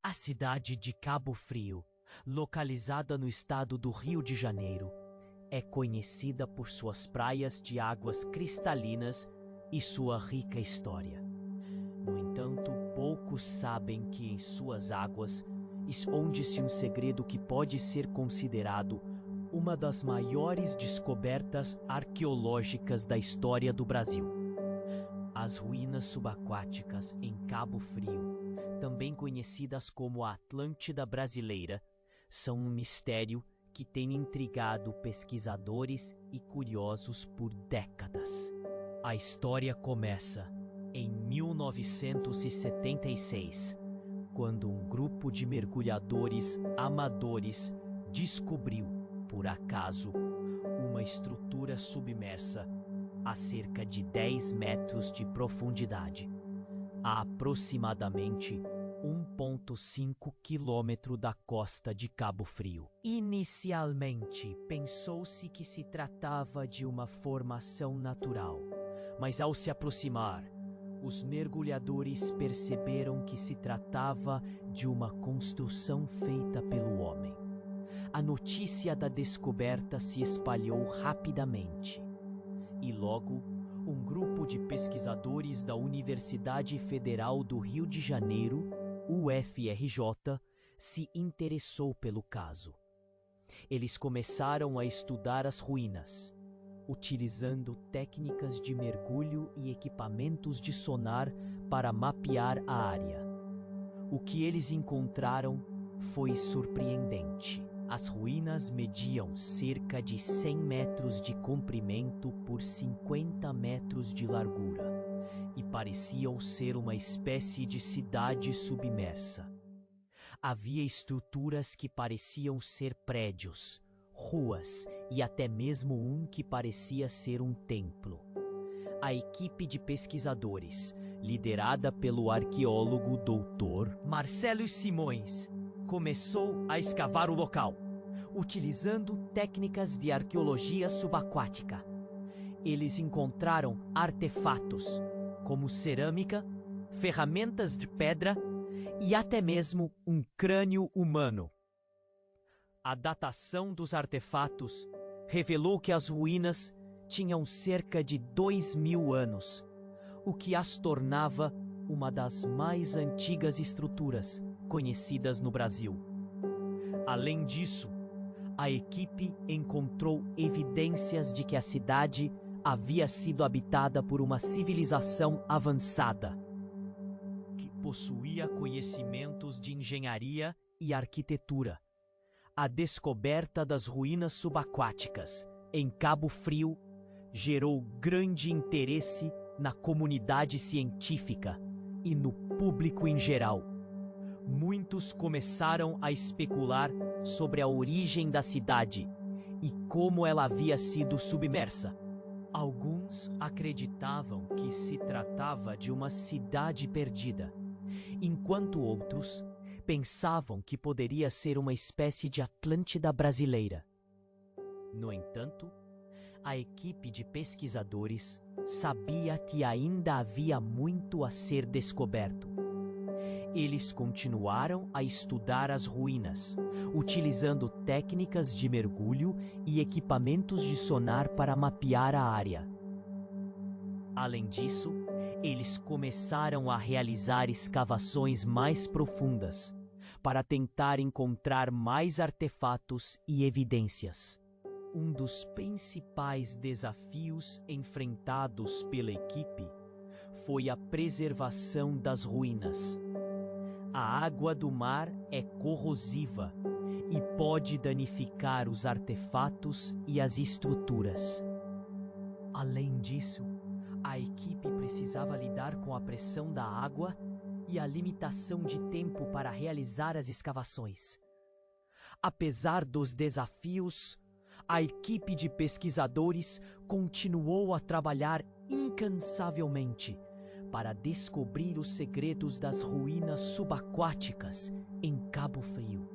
A cidade de Cabo Frio, localizada no estado do Rio de Janeiro, é conhecida por suas praias de águas cristalinas e sua rica história. No entanto, poucos sabem que em suas águas esconde-se um segredo que pode ser considerado uma das maiores descobertas arqueológicas da história do Brasil. As ruínas subaquáticas em Cabo Frio, também conhecidas como a Atlântida Brasileira, são um mistério que tem intrigado pesquisadores e curiosos por décadas. A história começa em 1976, quando um grupo de mergulhadores amadores descobriu, por acaso, uma estrutura submersa a cerca de 10 metros de profundidade, a aproximadamente 1,5 quilômetro da costa de Cabo Frio. Inicialmente, pensou-se que se tratava de uma formação natural, mas ao se aproximar, os mergulhadores perceberam que se tratava de uma construção feita pelo homem. A notícia da descoberta se espalhou rapidamente e logo um grupo de pesquisadores da Universidade Federal do Rio de Janeiro, UFRJ, se interessou pelo caso. Eles começaram a estudar as ruínas, utilizando técnicas de mergulho e equipamentos de sonar para mapear a área. O que eles encontraram foi surpreendente. As ruínas mediam cerca de 100 metros de comprimento por 50 metros de largura e pareciam ser uma espécie de cidade submersa. Havia estruturas que pareciam ser prédios, ruas e até mesmo um que parecia ser um templo. A equipe de pesquisadores, liderada pelo arqueólogo Dr. Marcelo Simões, começou a escavar o local, utilizando técnicas de arqueologia subaquática. Eles encontraram artefatos, como cerâmica, ferramentas de pedra e até mesmo um crânio humano. A datação dos artefatos revelou que as ruínas tinham cerca de 2.000 anos, o que as tornava uma das mais antigas estruturas conhecidas no Brasil. Além disso, a equipe encontrou evidências de que a cidade havia sido habitada por uma civilização avançada, que possuía conhecimentos de engenharia e arquitetura. A descoberta das ruínas subaquáticas em Cabo Frio gerou grande interesse na comunidade científica e no público em geral. Muitos começaram a especular sobre a origem da cidade e como ela havia sido submersa. Alguns acreditavam que se tratava de uma cidade perdida, enquanto outros pensavam que poderia ser uma espécie de Atlântida brasileira. No entanto, a equipe de pesquisadores sabia que ainda havia muito a ser descoberto. Eles continuaram a estudar as ruínas, utilizando técnicas de mergulho e equipamentos de sonar para mapear a área. Além disso, eles começaram a realizar escavações mais profundas para tentar encontrar mais artefatos e evidências. Um dos principais desafios enfrentados pela equipe foi a preservação das ruínas. A água do mar é corrosiva e pode danificar os artefatos e as estruturas. Além disso, a equipe precisava lidar com a pressão da água e a limitação de tempo para realizar as escavações. Apesar dos desafios, a equipe de pesquisadores continuou a trabalhar incansavelmente para descobrir os segredos das ruínas subaquáticas em Cabo Frio.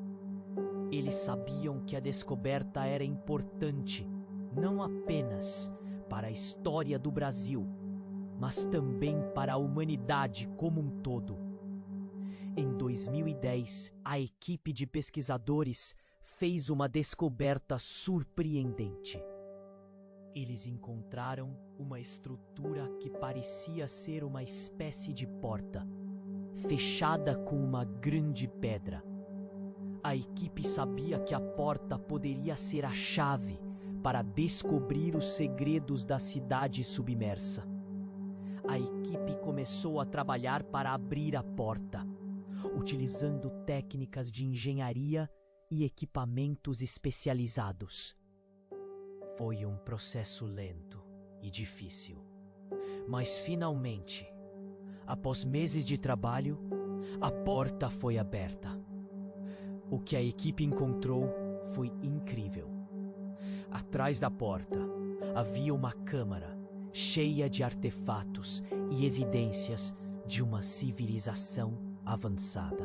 Eles sabiam que a descoberta era importante, não apenas para a história do Brasil, mas também para a humanidade como um todo. Em 2010, a equipe de pesquisadores fez uma descoberta surpreendente. Eles encontraram uma estrutura que parecia ser uma espécie de porta, fechada com uma grande pedra. A equipe sabia que a porta poderia ser a chave para descobrir os segredos da cidade submersa. A equipe começou a trabalhar para abrir a porta, utilizando técnicas de engenharia e equipamentos especializados. Foi um processo lento e difícil, mas finalmente, após meses de trabalho, a porta foi aberta. O que a equipe encontrou foi incrível. Atrás da porta havia uma câmara cheia de artefatos e evidências de uma civilização avançada.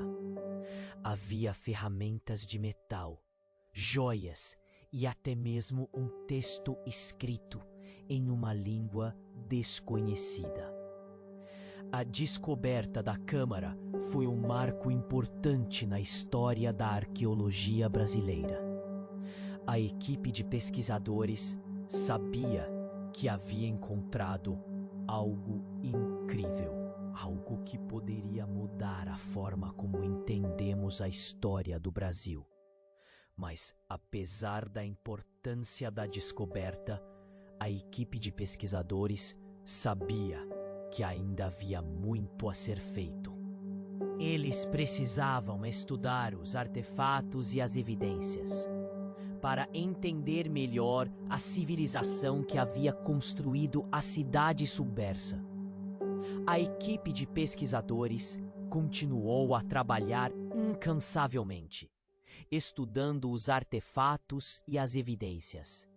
Havia ferramentas de metal, joias e até mesmo um texto escrito em uma língua desconhecida. A descoberta da câmara foi um marco importante na história da arqueologia brasileira. A equipe de pesquisadores sabia que havia encontrado algo incrível, algo que poderia mudar a forma como entendemos a história do Brasil. Mas, apesar da importância da descoberta, a equipe de pesquisadores sabia que ainda havia muito a ser feito. Eles precisavam estudar os artefatos e as evidências para entender melhor a civilização que havia construído a cidade submersa. A equipe de pesquisadores continuou a trabalhar incansavelmente, estudando os artefatos e as evidências.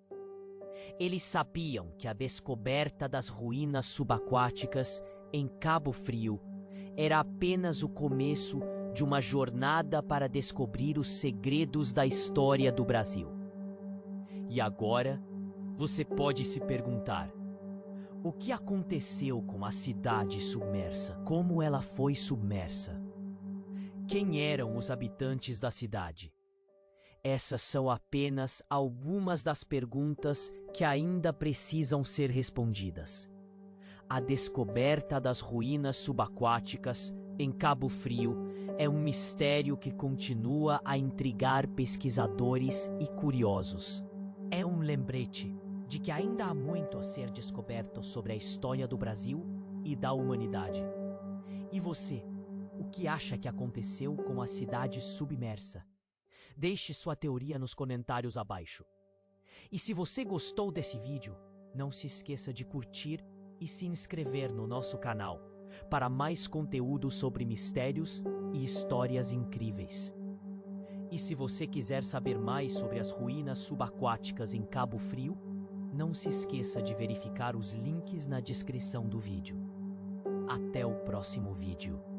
Eles sabiam que a descoberta das ruínas subaquáticas em Cabo Frio era apenas o começo de uma jornada para descobrir os segredos da história do Brasil. E agora, você pode se perguntar: o que aconteceu com a cidade submersa? Como ela foi submersa? Quem eram os habitantes da cidade? Essas são apenas algumas das perguntas que ainda precisam ser respondidas. A descoberta das ruínas subaquáticas em Cabo Frio é um mistério que continua a intrigar pesquisadores e curiosos. É um lembrete de que ainda há muito a ser descoberto sobre a história do Brasil e da humanidade. E você, o que acha que aconteceu com a cidade submersa? Deixe sua teoria nos comentários abaixo. E se você gostou desse vídeo, não se esqueça de curtir e se inscrever no nosso canal para mais conteúdo sobre mistérios e histórias incríveis. E se você quiser saber mais sobre as ruínas subaquáticas em Cabo Frio, não se esqueça de verificar os links na descrição do vídeo. Até o próximo vídeo.